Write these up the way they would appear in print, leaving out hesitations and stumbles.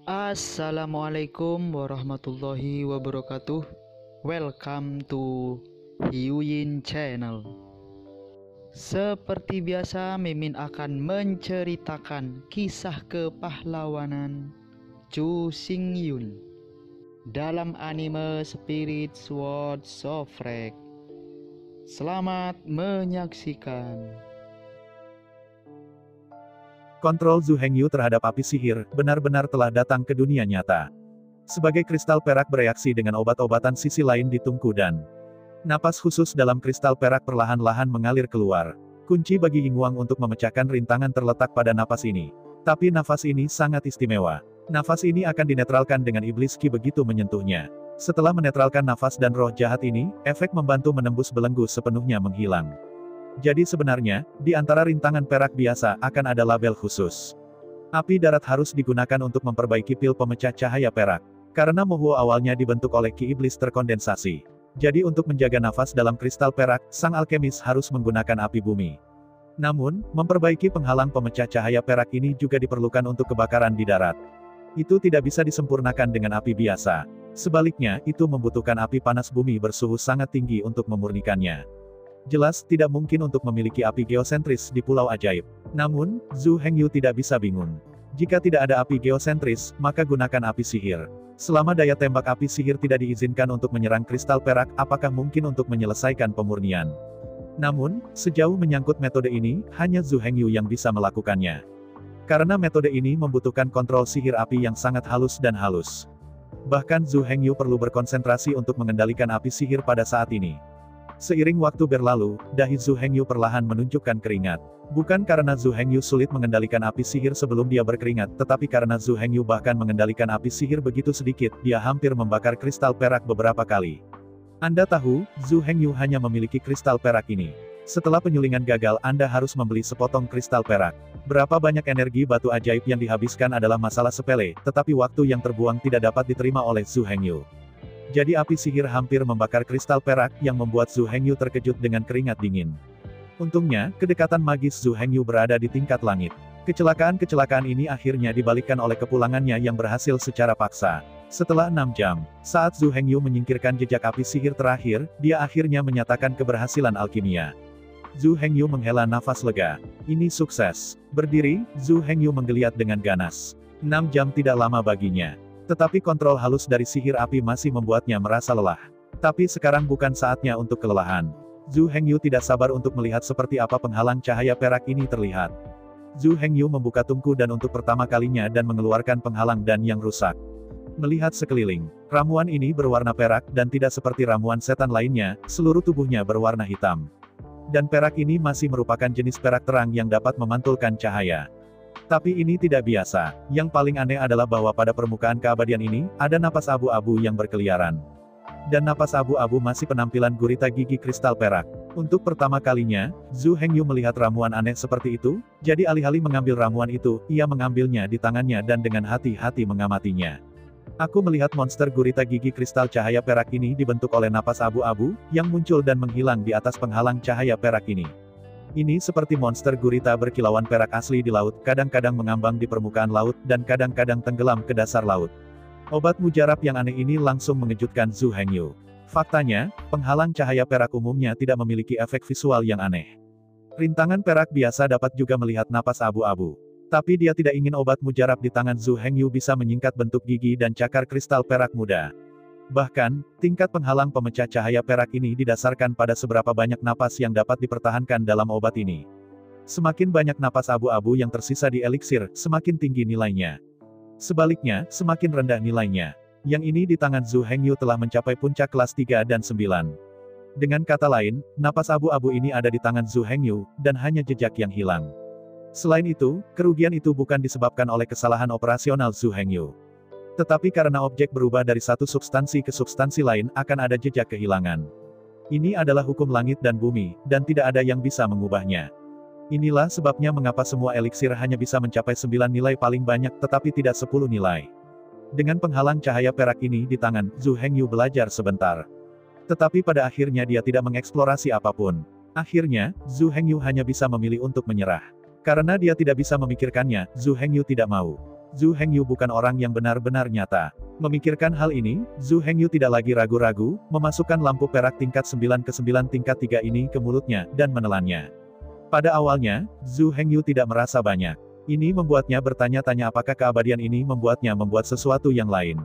Assalamualaikum warahmatullahi wabarakatuh. Welcome to Hyuyin Channel. Seperti biasa, Mimin akan menceritakan kisah kepahlawanan Chu Xingyun dalam anime Spirit Sword Shofrek. Selamat menyaksikan. Kontrol Zhu Hengyu terhadap api sihir, benar-benar telah datang ke dunia nyata. Sebagai kristal perak bereaksi dengan obat-obatan sisi lain di tungku dan napas khusus dalam kristal perak perlahan-lahan mengalir keluar. Kunci bagi Yingwang untuk memecahkan rintangan terletak pada napas ini. Tapi nafas ini sangat istimewa. Nafas ini akan dinetralkan dengan iblis Qi begitu menyentuhnya. Setelah menetralkan nafas dan roh jahat ini, efek membantu menembus belenggu sepenuhnya menghilang. Jadi sebenarnya, di antara rintangan perak biasa akan ada label khusus. Api darat harus digunakan untuk memperbaiki pil pemecah cahaya perak. Karena Mohuo awalnya dibentuk oleh Qi iblis terkondensasi. Jadi untuk menjaga nafas dalam kristal perak, sang alkemis harus menggunakan api bumi. Namun, memperbaiki penghalang pemecah cahaya perak ini juga diperlukan untuk kebakaran di darat. Itu tidak bisa disempurnakan dengan api biasa. Sebaliknya, itu membutuhkan api panas bumi bersuhu sangat tinggi untuk memurnikannya. Jelas, tidak mungkin untuk memiliki api geosentris di Pulau Ajaib. Namun, Zhu Hengyu tidak bisa bingung. Jika tidak ada api geosentris, maka gunakan api sihir. Selama daya tembak api sihir tidak diizinkan untuk menyerang kristal perak, apakah mungkin untuk menyelesaikan pemurnian? Namun, sejauh menyangkut metode ini, hanya Zhu Hengyu yang bisa melakukannya. Karena metode ini membutuhkan kontrol sihir api yang sangat halus dan halus. Bahkan Zhu Hengyu perlu berkonsentrasi untuk mengendalikan api sihir pada saat ini. Seiring waktu berlalu, dahi Zhu Hengyu perlahan menunjukkan keringat. Bukan karena Zhu Hengyu sulit mengendalikan api sihir sebelum dia berkeringat, tetapi karena Zhu Hengyu bahkan mengendalikan api sihir begitu sedikit, dia hampir membakar kristal perak beberapa kali. Anda tahu, Zhu Hengyu hanya memiliki kristal perak ini. Setelah penyulingan gagal, Anda harus membeli sepotong kristal perak. Berapa banyak energi batu ajaib yang dihabiskan adalah masalah sepele, tetapi waktu yang terbuang tidak dapat diterima oleh Zhu Hengyu. Jadi api sihir hampir membakar kristal perak, yang membuat Zhu Hengyu terkejut dengan keringat dingin. Untungnya, kedekatan magis Zhu Hengyu berada di tingkat langit. Kecelakaan-kecelakaan ini akhirnya dibalikkan oleh kepulangannya yang berhasil secara paksa. Setelah 6 jam, saat Zhu Hengyu menyingkirkan jejak api sihir terakhir, dia akhirnya menyatakan keberhasilan alkimia. Zhu Hengyu menghela nafas lega. Ini sukses. Berdiri, Zhu Hengyu menggeliat dengan ganas. 6 jam tidak lama baginya. Tetapi kontrol halus dari sihir api masih membuatnya merasa lelah. Tapi sekarang bukan saatnya untuk kelelahan. Zhu Hengyu tidak sabar untuk melihat seperti apa penghalang cahaya perak ini terlihat. Zhu Hengyu membuka tungku dan untuk pertama kalinya dan mengeluarkan penghalang dan yang rusak. Melihat sekeliling, ramuan ini berwarna perak dan tidak seperti ramuan setan lainnya, seluruh tubuhnya berwarna hitam. Dan perak ini masih merupakan jenis perak terang yang dapat memantulkan cahaya. Tapi ini tidak biasa. Yang paling aneh adalah bahwa pada permukaan keabadian ini, ada napas abu-abu yang berkeliaran. Dan napas abu-abu masih penampilan gurita gigi kristal perak. Untuk pertama kalinya, Zhu Hengyu melihat ramuan aneh seperti itu, jadi alih-alih mengambil ramuan itu, ia mengambilnya di tangannya dan dengan hati-hati mengamatinya. Aku melihat monster gurita gigi kristal cahaya perak ini dibentuk oleh napas abu-abu, yang muncul dan menghilang di atas penghalang cahaya perak ini. Ini seperti monster gurita berkilauan perak asli di laut, kadang-kadang mengambang di permukaan laut, dan kadang-kadang tenggelam ke dasar laut. Obat mujarab yang aneh ini langsung mengejutkan Zhu Hengyu. Faktanya, penghalang cahaya perak umumnya tidak memiliki efek visual yang aneh. Rintangan perak biasa dapat juga melihat napas abu-abu. Tapi dia tidak ingin obat mujarab di tangan Zhu Hengyu bisa menyingkat bentuk gigi dan cakar kristal perak muda. Bahkan, tingkat penghalang pemecah cahaya perak ini didasarkan pada seberapa banyak napas yang dapat dipertahankan dalam obat ini. Semakin banyak napas abu-abu yang tersisa di eliksir, semakin tinggi nilainya. Sebaliknya, semakin rendah nilainya. Yang ini di tangan Zhu Hengyu telah mencapai puncak kelas 3 dan 9. Dengan kata lain, napas abu-abu ini ada di tangan Zhu Hengyu, dan hanya jejak yang hilang. Selain itu, kerugian itu bukan disebabkan oleh kesalahan operasional Zhu Hengyu. Tetapi karena objek berubah dari satu substansi ke substansi lain, akan ada jejak kehilangan. Ini adalah hukum langit dan bumi, dan tidak ada yang bisa mengubahnya. Inilah sebabnya mengapa semua eliksir hanya bisa mencapai 9 nilai paling banyak, tetapi tidak 10 nilai. Dengan penghalang cahaya perak ini di tangan, Zhu Hengyu belajar sebentar. Tetapi pada akhirnya dia tidak mengeksplorasi apapun. Akhirnya, Zhu Hengyu hanya bisa memilih untuk menyerah. Karena dia tidak bisa memikirkannya, Zhu Hengyu tidak mau. Zhu Hengyu bukan orang yang benar-benar nyata. Memikirkan hal ini, Zhu Hengyu tidak lagi ragu-ragu, memasukkan lampu perak tingkat 9 ke 9 tingkat 3 ini ke mulutnya, dan menelannya. Pada awalnya, Zhu Hengyu tidak merasa banyak. Ini membuatnya bertanya-tanya apakah keabadian ini membuatnya membuat sesuatu yang lain.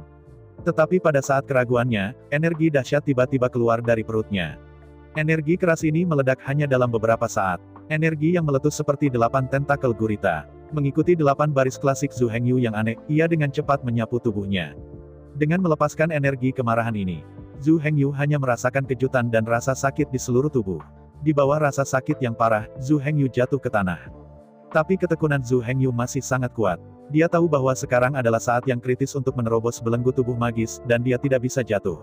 Tetapi pada saat keraguannya, energi dahsyat tiba-tiba keluar dari perutnya. Energi keras ini meledak hanya dalam beberapa saat. Energi yang meletus seperti 8 tentakel gurita. Mengikuti 8 baris klasik Zhu Hengyu yang aneh, ia dengan cepat menyapu tubuhnya. Dengan melepaskan energi kemarahan ini, Zhu Hengyu hanya merasakan kejutan dan rasa sakit di seluruh tubuh. Di bawah rasa sakit yang parah, Zhu Hengyu jatuh ke tanah. Tapi ketekunan Zhu Hengyu masih sangat kuat. Dia tahu bahwa sekarang adalah saat yang kritis untuk menerobos belenggu tubuh magis, dan dia tidak bisa jatuh.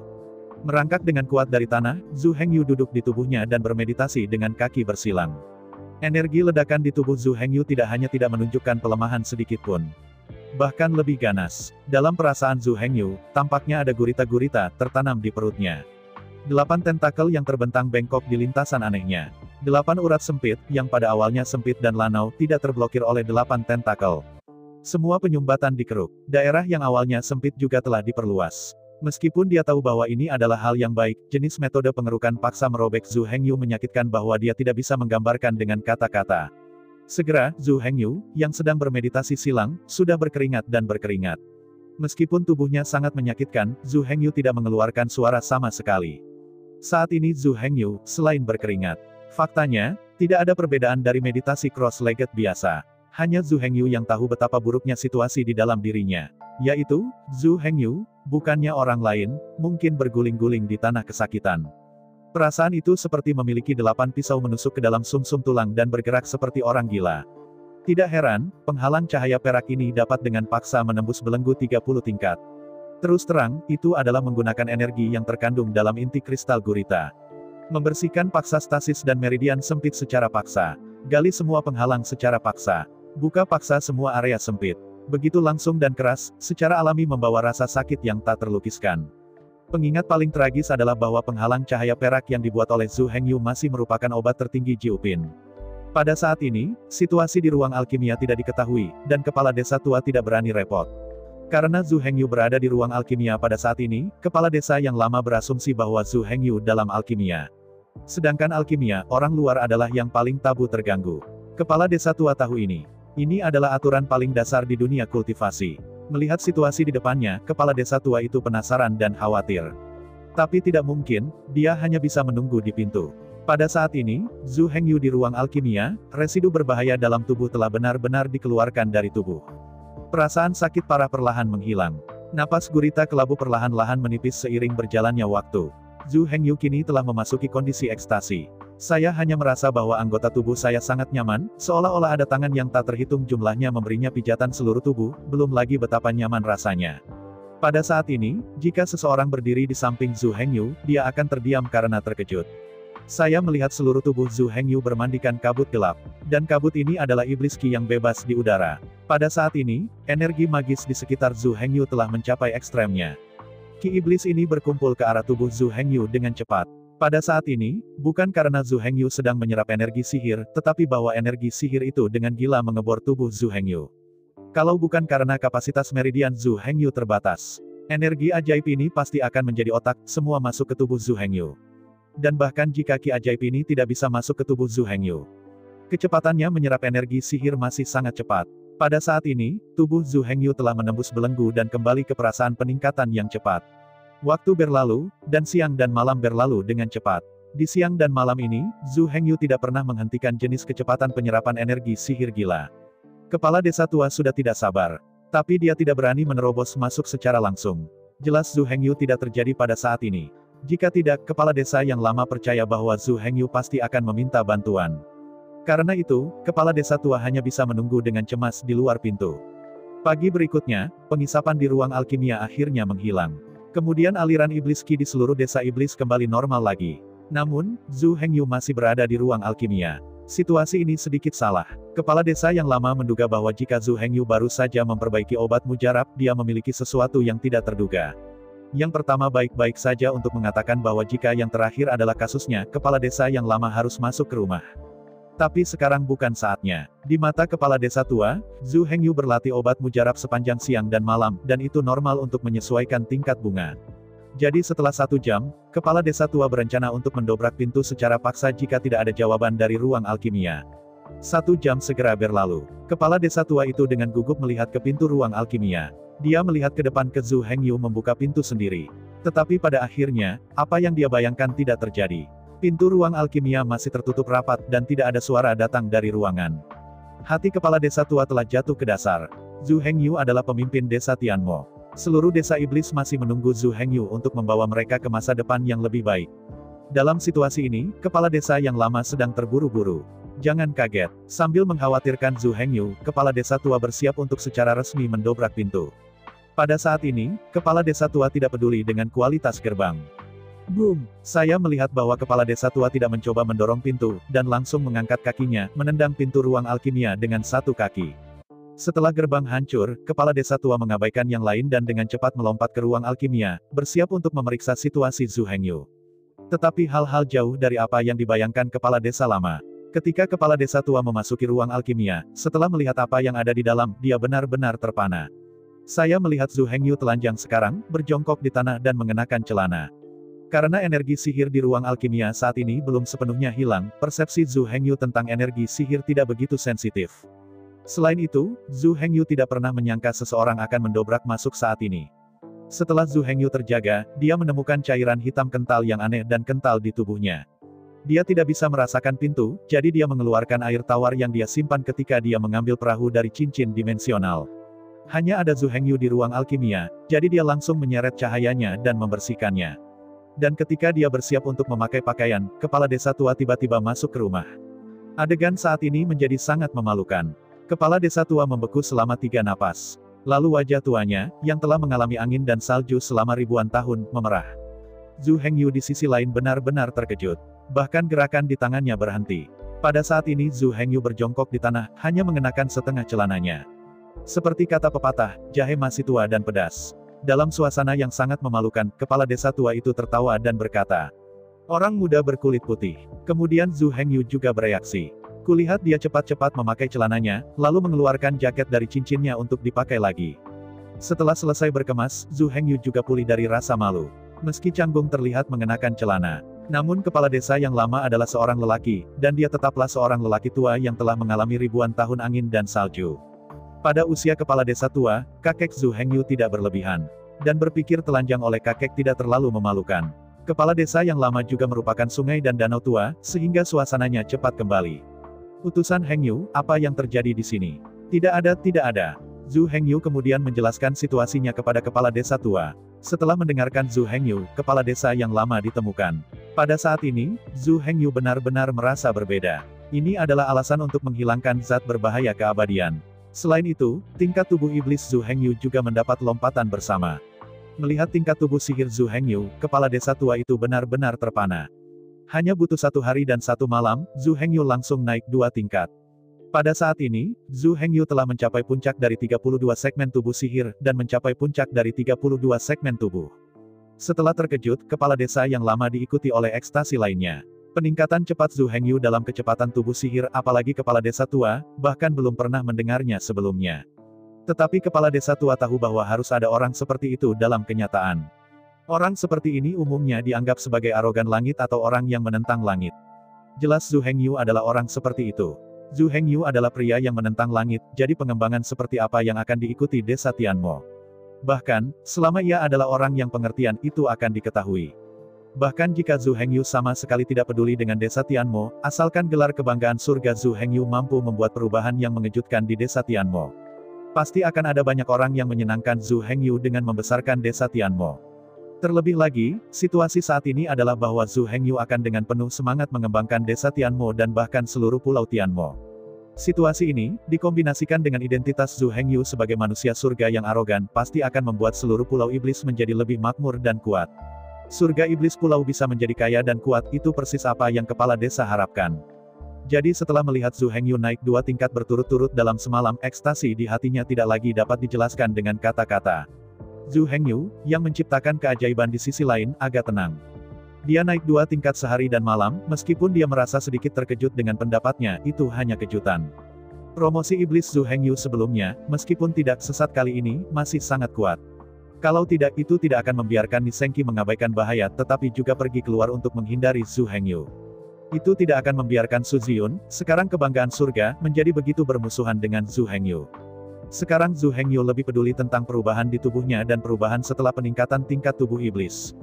Merangkak dengan kuat dari tanah, Zhu Hengyu duduk di tubuhnya dan bermeditasi dengan kaki bersilang. Energi ledakan di tubuh Zhu Hengyu tidak hanya tidak menunjukkan pelemahan sedikit pun. Bahkan lebih ganas. Dalam perasaan Zhu Hengyu, tampaknya ada gurita-gurita tertanam di perutnya. 8 tentakel yang terbentang bengkok di lintasan anehnya. 8 urat sempit, yang pada awalnya sempit dan lanau, tidak terblokir oleh 8 tentakel. Semua penyumbatan dikeruk. Daerah yang awalnya sempit juga telah diperluas. Meskipun dia tahu bahwa ini adalah hal yang baik, jenis metode pengerukan paksa merobek Zhu Hengyu menyakitkan bahwa dia tidak bisa menggambarkan dengan kata-kata. Segera, Zhu Hengyu, yang sedang bermeditasi silang, sudah berkeringat dan berkeringat. Meskipun tubuhnya sangat menyakitkan, Zhu Hengyu tidak mengeluarkan suara sama sekali. Saat ini Zhu Hengyu, selain berkeringat. Faktanya, tidak ada perbedaan dari meditasi cross-legged biasa. Hanya Zhu Hengyu yang tahu betapa buruknya situasi di dalam dirinya. Yaitu, Zhu Hengyu, bukannya orang lain, mungkin berguling-guling di tanah kesakitan. Perasaan itu seperti memiliki 8 pisau menusuk ke dalam sumsum tulang dan bergerak seperti orang gila. Tidak heran, penghalang cahaya perak ini dapat dengan paksa menembus belenggu 30 tingkat. Terus terang, itu adalah menggunakan energi yang terkandung dalam inti kristal gurita. Membersihkan paksa stasis dan meridian sempit secara paksa. Gali semua penghalang secara paksa. Buka paksa semua area sempit. Begitu langsung dan keras, secara alami membawa rasa sakit yang tak terlukiskan. Pengingat paling tragis adalah bahwa penghalang cahaya perak yang dibuat oleh Zhu Hengyu masih merupakan obat tertinggi Jiupin. Pada saat ini, situasi di ruang alkimia tidak diketahui, dan kepala desa tua tidak berani repot. Karena Zhu Hengyu berada di ruang alkimia pada saat ini, kepala desa yang lama berasumsi bahwa Zhu Hengyu dalam alkimia. Sedangkan alkimia, orang luar adalah yang paling tabu terganggu. Kepala desa tua tahu ini. Ini adalah aturan paling dasar di dunia kultivasi. Melihat situasi di depannya, kepala desa tua itu penasaran dan khawatir. Tapi tidak mungkin, dia hanya bisa menunggu di pintu. Pada saat ini, Zhu Hengyu di ruang alkimia, residu berbahaya dalam tubuh telah benar-benar dikeluarkan dari tubuh. Perasaan sakit parah perlahan menghilang. Napas gurita kelabu perlahan-lahan menipis seiring berjalannya waktu. Zhu Hengyu kini telah memasuki kondisi ekstasi. Saya hanya merasa bahwa anggota tubuh saya sangat nyaman, seolah-olah ada tangan yang tak terhitung jumlahnya memberinya pijatan seluruh tubuh, belum lagi betapa nyaman rasanya. Pada saat ini, jika seseorang berdiri di samping Zhu Hengyu, dia akan terdiam karena terkejut. Saya melihat seluruh tubuh Zhu Hengyu bermandikan kabut gelap. Dan kabut ini adalah iblis Qi yang bebas di udara. Pada saat ini, energi magis di sekitar Zhu Hengyu telah mencapai ekstremnya. Qi iblis ini berkumpul ke arah tubuh Zhu Hengyu dengan cepat. Pada saat ini, bukan karena Zhu Hengyu sedang menyerap energi sihir, tetapi bahwa energi sihir itu dengan gila mengebor tubuh Zhu Hengyu. Kalau bukan karena kapasitas meridian Zhu Hengyu terbatas, energi ajaib ini pasti akan menjadi otak, semua masuk ke tubuh Zhu Hengyu. Dan bahkan jika Qi ajaib ini tidak bisa masuk ke tubuh Zhu Hengyu, kecepatannya menyerap energi sihir masih sangat cepat. Pada saat ini, tubuh Zhu Hengyu telah menembus belenggu dan kembali ke perasaan peningkatan yang cepat. Waktu berlalu, dan siang dan malam berlalu dengan cepat. Di siang dan malam ini, Zhu Hengyu tidak pernah menghentikan jenis kecepatan penyerapan energi sihir gila. Kepala desa tua sudah tidak sabar. Tapi dia tidak berani menerobos masuk secara langsung. Jelas Zhu Hengyu tidak terjadi pada saat ini. Jika tidak, kepala desa yang lama percaya bahwa Zhu Hengyu pasti akan meminta bantuan. Karena itu, kepala desa tua hanya bisa menunggu dengan cemas di luar pintu. Pagi berikutnya, pengisapan di ruang alkimia akhirnya menghilang. Kemudian aliran iblis Qi di seluruh desa iblis kembali normal lagi. Namun, Zhu Hengyu masih berada di ruang alkimia. Situasi ini sedikit salah. Kepala desa yang lama menduga bahwa jika Zhu Hengyu baru saja memperbaiki obat mujarab, dia memiliki sesuatu yang tidak terduga. Yang pertama baik-baik saja untuk mengatakan bahwa jika yang terakhir adalah kasusnya, kepala desa yang lama harus masuk ke rumah. Tapi sekarang bukan saatnya. Di mata kepala desa tua, Zhu Hengyu berlatih obat mujarab sepanjang siang dan malam, dan itu normal untuk menyesuaikan tingkat bunga. Jadi setelah 1 jam, kepala desa tua berencana untuk mendobrak pintu secara paksa jika tidak ada jawaban dari ruang alkimia. 1 jam segera berlalu. Kepala desa tua itu dengan gugup melihat ke pintu ruang alkimia. Dia melihat ke depan ke Zhu Hengyu membuka pintu sendiri. Tetapi pada akhirnya, apa yang dia bayangkan tidak terjadi. Pintu ruang alkimia masih tertutup rapat dan tidak ada suara datang dari ruangan. Hati kepala desa tua telah jatuh ke dasar. Zhu Hengyu adalah pemimpin desa Tianmo. Seluruh desa iblis masih menunggu Zhu Hengyu untuk membawa mereka ke masa depan yang lebih baik. Dalam situasi ini, kepala desa yang lama sedang terburu-buru. Jangan kaget. Sambil mengkhawatirkan Zhu Hengyu, kepala desa tua bersiap untuk secara resmi mendobrak pintu. Pada saat ini, kepala desa tua tidak peduli dengan kualitas gerbang. Boom! Saya melihat bahwa kepala desa tua tidak mencoba mendorong pintu, dan langsung mengangkat kakinya, menendang pintu ruang alkimia dengan 1 kaki. Setelah gerbang hancur, kepala desa tua mengabaikan yang lain dan dengan cepat melompat ke ruang alkimia, bersiap untuk memeriksa situasi Zhu Hengyu. Tetapi hal-hal jauh dari apa yang dibayangkan kepala desa lama. Ketika kepala desa tua memasuki ruang alkimia, setelah melihat apa yang ada di dalam, dia benar-benar terpana. Saya melihat Zhu Hengyu telanjang sekarang, berjongkok di tanah dan mengenakan celana. Karena energi sihir di ruang alkimia saat ini belum sepenuhnya hilang, persepsi Zhu Hengyu tentang energi sihir tidak begitu sensitif. Selain itu, Zhu Hengyu tidak pernah menyangka seseorang akan mendobrak masuk saat ini. Setelah Zhu Hengyu terjaga, dia menemukan cairan hitam kental yang aneh dan kental di tubuhnya. Dia tidak bisa merasakan pintu, jadi dia mengeluarkan air tawar yang dia simpan ketika dia mengambil perahu dari cincin dimensional. Hanya ada Zhu Hengyu di ruang alkimia, jadi dia langsung menyeret cahayanya dan membersihkannya. Dan ketika dia bersiap untuk memakai pakaian, kepala desa tua tiba-tiba masuk ke rumah. Adegan saat ini menjadi sangat memalukan. Kepala desa tua membeku selama 3 napas. Lalu wajah tuanya, yang telah mengalami angin dan salju selama ribuan tahun, memerah. Zhu Hengyu di sisi lain benar-benar terkejut. Bahkan gerakan di tangannya berhenti. Pada saat ini Zhu Hengyu berjongkok di tanah, hanya mengenakan setengah celananya. Seperti kata pepatah, jahe masih tua dan pedas. Dalam suasana yang sangat memalukan, kepala desa tua itu tertawa dan berkata, "Orang muda berkulit putih." Kemudian Zhu Hengyu juga bereaksi. Kulihat dia cepat-cepat memakai celananya, lalu mengeluarkan jaket dari cincinnya untuk dipakai lagi. Setelah selesai berkemas, Zhu Hengyu juga pulih dari rasa malu. Meski canggung terlihat mengenakan celana. Namun kepala desa yang lama adalah seorang lelaki, dan dia tetaplah seorang lelaki tua yang telah mengalami ribuan tahun angin dan salju. Pada usia kepala desa tua, kakek Zhu Hengyu tidak berlebihan. Dan berpikir telanjang oleh kakek tidak terlalu memalukan. Kepala desa yang lama juga merupakan sungai dan danau tua, sehingga suasananya cepat kembali. Utusan Hengyu, apa yang terjadi di sini? Tidak ada. Zhu Hengyu kemudian menjelaskan situasinya kepada kepala desa tua. Setelah mendengarkan Zhu Hengyu, kepala desa yang lama ditemukan. Pada saat ini, Zhu Hengyu benar-benar merasa berbeda. Ini adalah alasan untuk menghilangkan zat berbahaya keabadian. Selain itu, tingkat tubuh iblis Zhu Hengyu juga mendapat lompatan bersama. Melihat tingkat tubuh sihir Zhu Hengyu, kepala desa tua itu benar-benar terpana. Hanya butuh 1 hari dan 1 malam, Zhu Hengyu langsung naik 2 tingkat. Pada saat ini, Zhu Hengyu telah mencapai puncak dari 32 segmen tubuh sihir, dan mencapai puncak dari 32 segmen tubuh. Setelah terkejut, kepala desa yang lama diikuti oleh ekstasi lainnya. Peningkatan cepat Zhu Hengyu dalam kecepatan tubuh sihir, apalagi kepala desa tua, bahkan belum pernah mendengarnya sebelumnya. Tetapi kepala desa tua tahu bahwa harus ada orang seperti itu dalam kenyataan. Orang seperti ini umumnya dianggap sebagai arogan langit atau orang yang menentang langit. Jelas Zhu Hengyu adalah orang seperti itu. Zhu Hengyu adalah pria yang menentang langit, jadi pengembangan seperti apa yang akan diikuti desa Tianmo. Bahkan, selama ia adalah orang yang pengertian itu akan diketahui. Bahkan jika Zhu Hengyu sama sekali tidak peduli dengan desa Tianmo, asalkan gelar kebanggaan surga Zhu Hengyu mampu membuat perubahan yang mengejutkan di desa Tianmo. Pasti akan ada banyak orang yang menyenangkan Zhu Hengyu dengan membesarkan desa Tianmo. Terlebih lagi, situasi saat ini adalah bahwa Zhu Hengyu akan dengan penuh semangat mengembangkan desa Tianmo dan bahkan seluruh pulau Tianmo. Situasi ini, dikombinasikan dengan identitas Zhu Hengyu sebagai manusia surga yang arogan, pasti akan membuat seluruh pulau iblis menjadi lebih makmur dan kuat. Surga iblis pulau bisa menjadi kaya dan kuat, itu persis apa yang kepala desa harapkan. Jadi setelah melihat Zhu Hengyu naik 2 tingkat berturut-turut dalam semalam, ekstasi di hatinya tidak lagi dapat dijelaskan dengan kata-kata. Zhu Hengyu, yang menciptakan keajaiban di sisi lain, agak tenang. Dia naik 2 tingkat sehari dan malam, meskipun dia merasa sedikit terkejut dengan pendapatnya, itu hanya kejutan. Promosi iblis Zhu Hengyu sebelumnya, meskipun tidak sesat kali ini, masih sangat kuat. Kalau tidak, itu tidak akan membiarkan Ni Zhengqi mengabaikan bahaya, tetapi juga pergi keluar untuk menghindari Zhu Hengyu. Itu tidak akan membiarkan Su Ziyun, sekarang kebanggaan surga, menjadi begitu bermusuhan dengan Zhu Hengyu. Sekarang Zhu Hengyu lebih peduli tentang perubahan di tubuhnya dan perubahan setelah peningkatan tingkat tubuh iblis.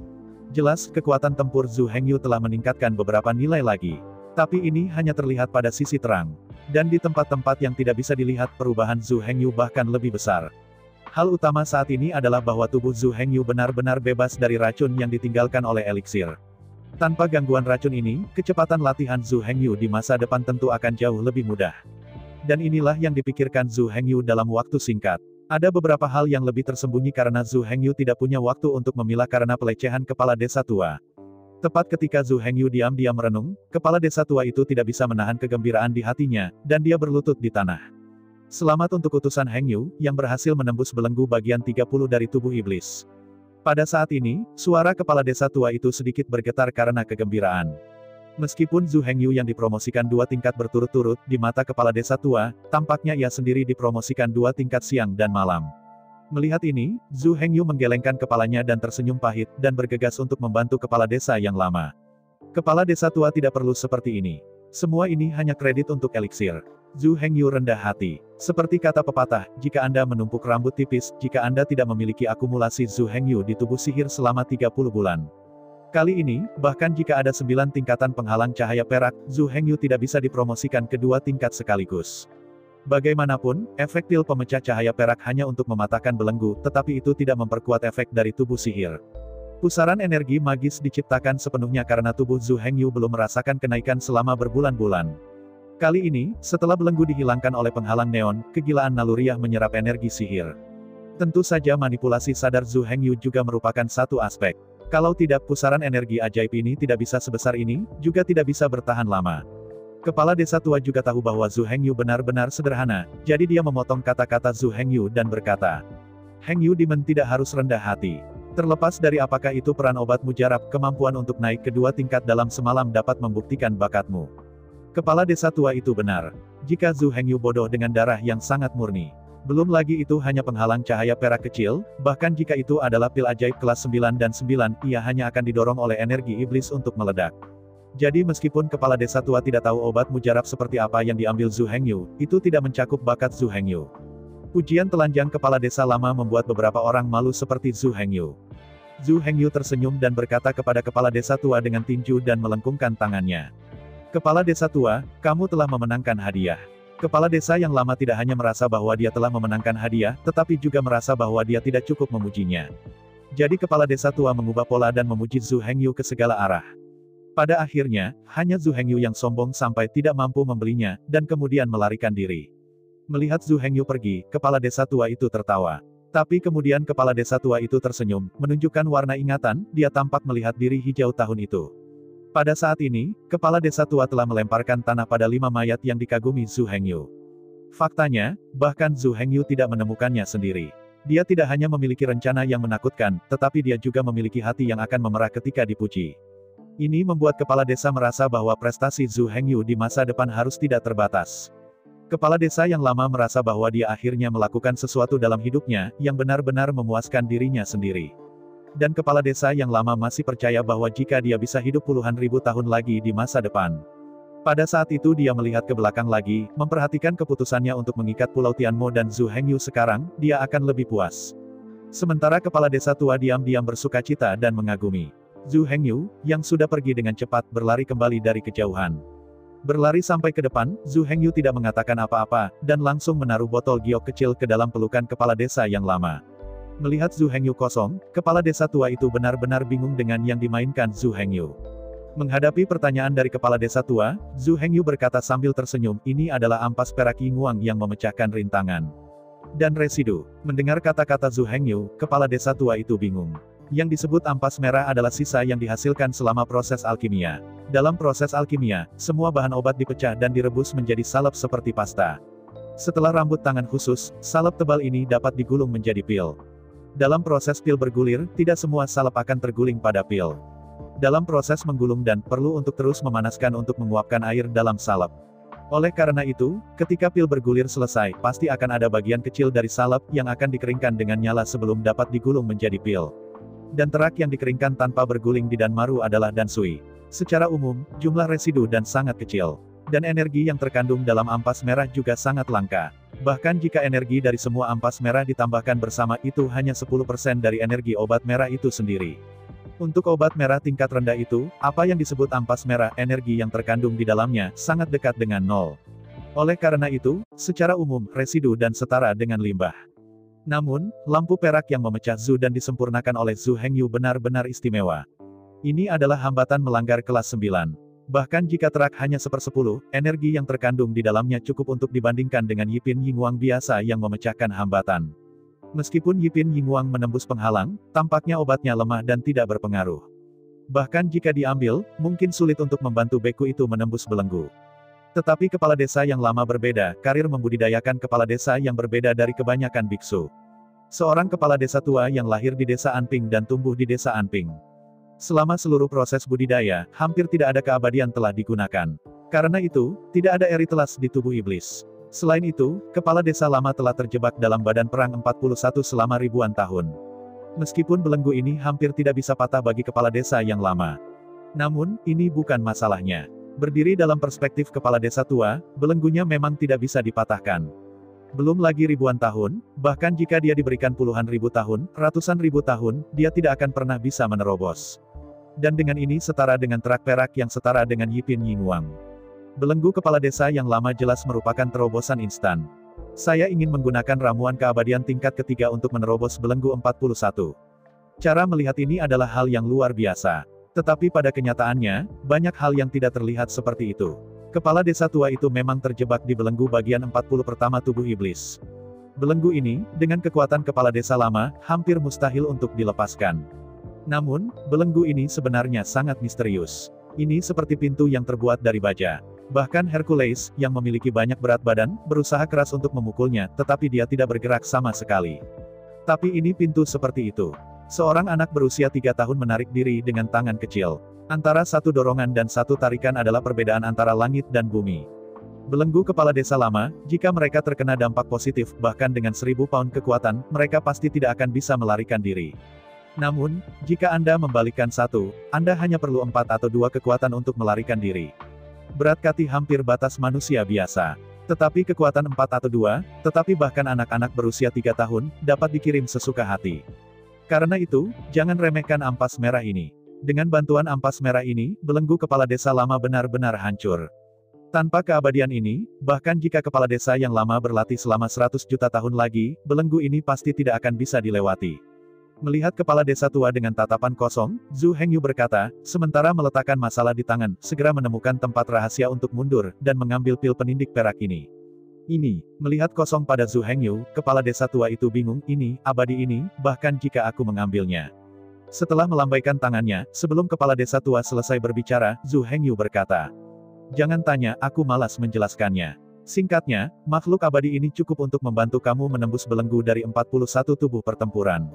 Jelas, kekuatan tempur Zhu Hengyu telah meningkatkan beberapa nilai lagi. Tapi ini hanya terlihat pada sisi terang. Dan di tempat-tempat yang tidak bisa dilihat, perubahan Zhu Hengyu bahkan lebih besar. Hal utama saat ini adalah bahwa tubuh Zhu Hengyu benar-benar bebas dari racun yang ditinggalkan oleh eliksir. Tanpa gangguan racun ini, kecepatan latihan Zhu Hengyu di masa depan tentu akan jauh lebih mudah. Dan inilah yang dipikirkan Zhu Hengyu dalam waktu singkat. Ada beberapa hal yang lebih tersembunyi karena Zhu Hengyu tidak punya waktu untuk memilah karena pelecehan kepala desa tua. Tepat ketika Zhu Hengyu diam-diam merenung, kepala desa tua itu tidak bisa menahan kegembiraan di hatinya, dan dia berlutut di tanah. Selamat untuk utusan Hengyu, yang berhasil menembus belenggu bagian 30 dari tubuh iblis. Pada saat ini, suara kepala desa tua itu sedikit bergetar karena kegembiraan. Meskipun Zhu Hengyu yang dipromosikan 2 tingkat berturut-turut, di mata kepala desa tua, tampaknya ia sendiri dipromosikan 2 tingkat siang dan malam. Melihat ini, Zhu Hengyu menggelengkan kepalanya dan tersenyum pahit, dan bergegas untuk membantu kepala desa yang lama. Kepala desa tua tidak perlu seperti ini. Semua ini hanya kredit untuk eliksir. Zhu Hengyu rendah hati. Seperti kata pepatah, jika Anda menumpuk rambut tipis, jika Anda tidak memiliki akumulasi Zhu Hengyu di tubuh sihir selama 30 bulan. Kali ini, bahkan jika ada 9 tingkatan penghalang cahaya perak, Zhu Hengyu tidak bisa dipromosikan ke 2 tingkat sekaligus. Bagaimanapun, efek pil pemecah cahaya perak hanya untuk mematahkan belenggu, tetapi itu tidak memperkuat efek dari tubuh sihir. Pusaran energi magis diciptakan sepenuhnya karena tubuh Zhu Hengyu belum merasakan kenaikan selama berbulan-bulan. Kali ini, setelah belenggu dihilangkan oleh penghalang neon, kegilaan naluriah menyerap energi sihir. Tentu saja manipulasi sadar Zhu Hengyu juga merupakan satu aspek. Kalau tidak, pusaran energi ajaib ini tidak bisa sebesar ini, juga tidak bisa bertahan lama. Kepala desa tua juga tahu bahwa Zhu Hengyu benar-benar sederhana, jadi dia memotong kata-kata Zhu Hengyu dan berkata, Hengyu Demon tidak harus rendah hati. Terlepas dari apakah itu peran obat mujarab, kemampuan untuk naik ke 2 tingkat dalam semalam dapat membuktikan bakatmu. Kepala desa tua itu benar. Jika Zhu Hengyu bodoh dengan darah yang sangat murni. Belum lagi itu hanya penghalang cahaya perak kecil, bahkan jika itu adalah pil ajaib kelas 9 dan 9, ia hanya akan didorong oleh energi iblis untuk meledak. Jadi meskipun kepala desa tua tidak tahu obat mujarab seperti apa yang diambil Zhu Hengyu, itu tidak mencakup bakat Zhu Hengyu. Ujian telanjang kepala desa lama membuat beberapa orang malu seperti Zhu Hengyu. Zhu Hengyu tersenyum dan berkata kepada kepala desa tua dengan tinju dan melengkungkan tangannya. Kepala desa tua, kamu telah memenangkan hadiah. Kepala desa yang lama tidak hanya merasa bahwa dia telah memenangkan hadiah, tetapi juga merasa bahwa dia tidak cukup memujinya. Jadi kepala desa tua mengubah pola dan memuji Zhu Hengyu ke segala arah. Pada akhirnya, hanya Zhu Hengyu yang sombong sampai tidak mampu membelinya, dan kemudian melarikan diri. Melihat Zhu Hengyu pergi, kepala desa tua itu tertawa. Tapi kemudian kepala desa tua itu tersenyum, menunjukkan warna ingatan, dia tampak melihat diri hijau tahun itu. Pada saat ini, kepala desa tua telah melemparkan tanah pada 5 mayat yang dikagumi Zhu Hengyu. Faktanya, bahkan Zhu Hengyu tidak menemukannya sendiri. Dia tidak hanya memiliki rencana yang menakutkan, tetapi dia juga memiliki hati yang akan memerah ketika dipuji. Ini membuat kepala desa merasa bahwa prestasi Zhu Hengyu di masa depan harus tidak terbatas. Kepala desa yang lama merasa bahwa dia akhirnya melakukan sesuatu dalam hidupnya, yang benar-benar memuaskan dirinya sendiri. Dan kepala desa yang lama masih percaya bahwa jika dia bisa hidup puluhan ribu tahun lagi di masa depan. Pada saat itu dia melihat ke belakang lagi, memperhatikan keputusannya untuk mengikat Pulau Tianmo dan Zhu Hengyu sekarang, dia akan lebih puas. Sementara kepala desa tua diam-diam bersukacita dan mengagumi. Zhu Hengyu, yang sudah pergi dengan cepat, berlari kembali dari kejauhan. Berlari sampai ke depan, Zhu Hengyu tidak mengatakan apa-apa, dan langsung menaruh botol giok kecil ke dalam pelukan kepala desa yang lama. Melihat Zhu Hengyu kosong, kepala desa tua itu benar-benar bingung dengan yang dimainkan Zhu Hengyu. Menghadapi pertanyaan dari kepala desa tua, Zhu Hengyu berkata sambil tersenyum, ini adalah ampas perak Yinguang yang memecahkan rintangan. Dan residu. Mendengar kata-kata Zhu Hengyu, kepala desa tua itu bingung. Yang disebut ampas merah adalah sisa yang dihasilkan selama proses alkimia. Dalam proses alkimia, semua bahan obat dipecah dan direbus menjadi salep seperti pasta. Setelah rambut tangan khusus, salep tebal ini dapat digulung menjadi pil. Dalam proses pil bergulir, tidak semua salep akan terguling pada pil. dalam proses menggulung dan perlu untuk terus memanaskan untuk menguapkan air dalam salep. Oleh karena itu, ketika pil bergulir selesai, pasti akan ada bagian kecil dari salep yang akan dikeringkan dengan nyala sebelum dapat digulung menjadi pil. Dan terak yang dikeringkan tanpa berguling di Danmaru adalah dansui. Secara umum, jumlah residu dan sangat kecil. Dan energi yang terkandung dalam ampas merah juga sangat langka. Bahkan jika energi dari semua ampas merah ditambahkan bersama itu hanya 10% dari energi obat merah itu sendiri. Untuk obat merah tingkat rendah itu, apa yang disebut ampas merah, energi yang terkandung di dalamnya, sangat dekat dengan nol. Oleh karena itu, secara umum, residu dan setara dengan limbah. Namun, lampu perak yang memecah Zhu dan disempurnakan oleh Zhu Hengyu benar-benar istimewa. Ini adalah hambatan melanggar kelas 9. Bahkan jika terak hanya 1/10, energi yang terkandung di dalamnya cukup untuk dibandingkan dengan Yipin Yingwang biasa yang memecahkan hambatan. Meskipun Yipin Yingwang menembus penghalang, tampaknya obatnya lemah dan tidak berpengaruh. Bahkan jika diambil, mungkin sulit untuk membantu beku itu menembus belenggu. Tetapi kepala desa yang lama berbeda, karir membudidayakan kepala desa yang berbeda dari kebanyakan biksu. Seorang kepala desa tua yang lahir di desa Anping dan tumbuh di desa Anping. Selama seluruh proses budidaya, hampir tidak ada keabadian telah digunakan. Karena itu, tidak ada eritelas di tubuh iblis. Selain itu, kepala desa lama telah terjebak dalam badan perang 41 selama ribuan tahun. Meskipun belenggu ini hampir tidak bisa patah bagi kepala desa yang lama. Namun, ini bukan masalahnya. Berdiri dalam perspektif kepala desa tua, belenggunya memang tidak bisa dipatahkan. Belum lagi ribuan tahun, bahkan jika dia diberikan puluhan ribu tahun, ratusan ribu tahun, dia tidak akan pernah bisa menerobos. Dan dengan ini setara dengan terak perak yang setara dengan Yipin Yingwang. Belenggu kepala desa yang lama jelas merupakan terobosan instan. Saya ingin menggunakan ramuan keabadian tingkat ketiga untuk menerobos belenggu 41. Cara melihat ini adalah hal yang luar biasa. Tetapi pada kenyataannya, banyak hal yang tidak terlihat seperti itu. Kepala desa tua itu memang terjebak di belenggu bagian 40 pertama tubuh iblis. Belenggu ini, dengan kekuatan kepala desa lama, hampir mustahil untuk dilepaskan. Namun, belenggu ini sebenarnya sangat misterius. Ini seperti pintu yang terbuat dari baja. Bahkan Hercules, yang memiliki banyak berat badan, berusaha keras untuk memukulnya, tetapi dia tidak bergerak sama sekali. Tapi ini pintu seperti itu. Seorang anak berusia 3 tahun menarik diri dengan tangan kecil. Antara satu dorongan dan satu tarikan adalah perbedaan antara langit dan bumi. Belenggu kepala desa lama, jika mereka terkena dampak positif, bahkan dengan 1000 pound kekuatan, mereka pasti tidak akan bisa melarikan diri. Namun, jika Anda membalikkan satu, Anda hanya perlu 4 atau 2 kekuatan untuk melarikan diri. Berat Kati hampir batas manusia biasa. Tetapi kekuatan 4 atau 2, tetapi bahkan anak-anak berusia 3 tahun, dapat dikirim sesuka hati. Karena itu, jangan remehkan ampas merah ini. Dengan bantuan ampas merah ini, belenggu kepala desa lama benar-benar hancur. Tanpa keabadian ini, bahkan jika kepala desa yang lama berlatih selama 100 juta tahun lagi, belenggu ini pasti tidak akan bisa dilewati. Melihat kepala desa tua dengan tatapan kosong, Zhu Hengyu berkata, sementara meletakkan masalah di tangan, segera menemukan tempat rahasia untuk mundur, dan mengambil pil penindik perak ini. Melihat kosong pada Zhu Hengyu, kepala desa tua itu bingung, abadi ini, bahkan jika aku mengambilnya. Setelah melambaikan tangannya, sebelum kepala desa tua selesai berbicara, Zhu Hengyu berkata, jangan tanya, aku malas menjelaskannya. Singkatnya, makhluk abadi ini cukup untuk membantu kamu menembus belenggu dari 41 tubuh pertempuran.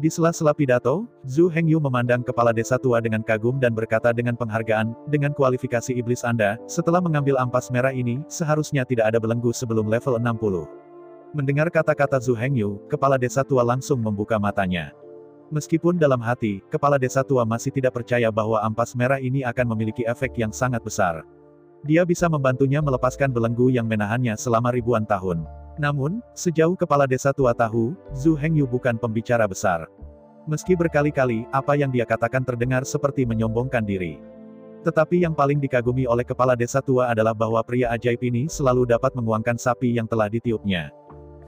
Di sela-sela pidato, Zhu Hengyu memandang kepala desa tua dengan kagum dan berkata dengan penghargaan, dengan kualifikasi iblis Anda, setelah mengambil ampas merah ini, seharusnya tidak ada belenggu sebelum level 60. Mendengar kata-kata Zhu Hengyu, kepala desa tua langsung membuka matanya. Meskipun dalam hati, kepala desa tua masih tidak percaya bahwa ampas merah ini akan memiliki efek yang sangat besar. Dia bisa membantunya melepaskan belenggu yang menahannya selama ribuan tahun. Namun, sejauh kepala desa tua tahu, Zhu Hengyu bukan pembicara besar. Meski berkali-kali, apa yang dia katakan terdengar seperti menyombongkan diri. Tetapi yang paling dikagumi oleh kepala desa tua adalah bahwa pria ajaib ini selalu dapat menguangkan sapi yang telah ditiupnya.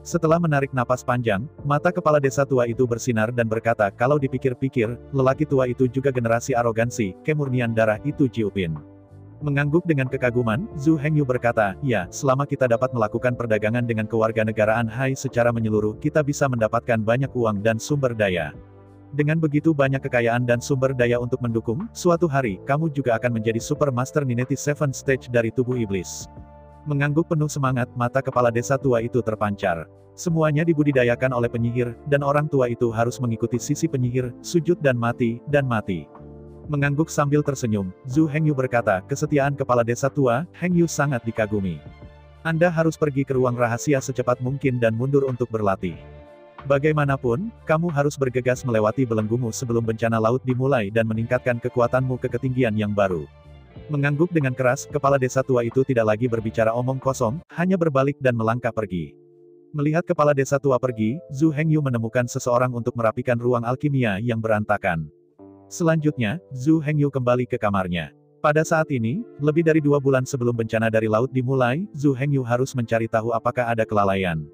Setelah menarik napas panjang, mata kepala desa tua itu bersinar dan berkata, kalau dipikir-pikir, lelaki tua itu juga generasi arogansi, kemurnian darah itu Jiupin. Mengangguk dengan kekaguman, Zhu Hengyu berkata, ya, selama kita dapat melakukan perdagangan dengan kewarganegaraan Hai secara menyeluruh, kita bisa mendapatkan banyak uang dan sumber daya. Dengan begitu banyak kekayaan dan sumber daya untuk mendukung, suatu hari, kamu juga akan menjadi Super Master Nineti 7 Stage dari tubuh iblis. Mengangguk penuh semangat, mata kepala desa tua itu terpancar. Semuanya dibudidayakan oleh penyihir, dan orang tua itu harus mengikuti sisi penyihir, sujud dan mati, dan mati. Mengangguk sambil tersenyum, Zhu Hengyu berkata, kesetiaan kepala desa tua, Hengyu sangat dikagumi. Anda harus pergi ke ruang rahasia secepat mungkin dan mundur untuk berlatih. Bagaimanapun, kamu harus bergegas melewati belenggumu sebelum bencana laut dimulai dan meningkatkan kekuatanmu ke ketinggian yang baru. Mengangguk dengan keras, kepala desa tua itu tidak lagi berbicara omong kosong, hanya berbalik dan melangkah pergi. Melihat kepala desa tua pergi, Zhu Hengyu menemukan seseorang untuk merapikan ruang alkimia yang berantakan. Selanjutnya, Zhu Hengyu kembali ke kamarnya. Pada saat ini, lebih dari 2 bulan sebelum bencana dari laut dimulai, Zhu Hengyu harus mencari tahu apakah ada kelalaian.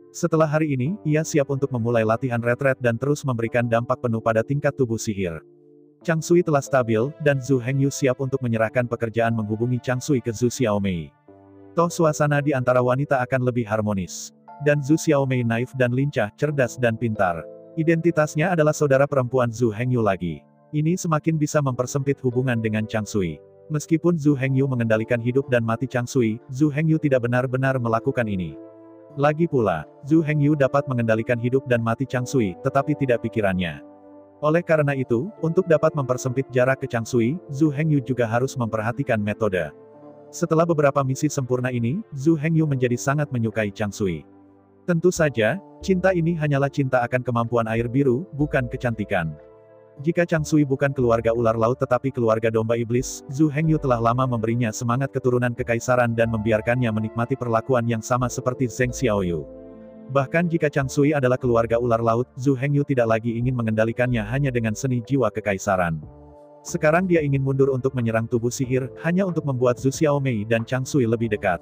Setelah hari ini, ia siap untuk memulai latihan retret dan terus memberikan dampak penuh pada tingkat tubuh sihir. Chang Sui telah stabil, dan Zhu Hengyu siap untuk menyerahkan pekerjaan menghubungi Chang Sui ke Zhu Xiaomei. Toh suasana di antara wanita akan lebih harmonis. Dan Zhu Xiaomei naif dan lincah, cerdas dan pintar. Identitasnya adalah saudara perempuan Zhu Hengyu lagi. Ini semakin bisa mempersempit hubungan dengan Chang Sui. Meskipun Zhu Hengyu mengendalikan hidup dan mati Chang Sui, Zhu Hengyu tidak benar-benar melakukan ini. Lagi pula, Zhu Hengyu dapat mengendalikan hidup dan mati Chang Sui, tetapi tidak pikirannya. Oleh karena itu, untuk dapat mempersempit jarak ke Chang Sui, Zhu Hengyu juga harus memperhatikan metode. Setelah beberapa misi sempurna ini, Zhu Hengyu menjadi sangat menyukai Chang Sui. Tentu saja, cinta ini hanyalah cinta akan kemampuan air biru, bukan kecantikan. Jika Chang Sui bukan keluarga ular laut tetapi keluarga domba iblis, Zhu Hengyu telah lama memberinya semangat keturunan kekaisaran dan membiarkannya menikmati perlakuan yang sama seperti Zheng Xiaoyu. Bahkan jika Chang Sui adalah keluarga ular laut, Zhu Hengyu tidak lagi ingin mengendalikannya hanya dengan seni jiwa kekaisaran. Sekarang dia ingin mundur untuk menyerang tubuh sihir, hanya untuk membuat Zhu Xiaomei dan Chang Sui lebih dekat.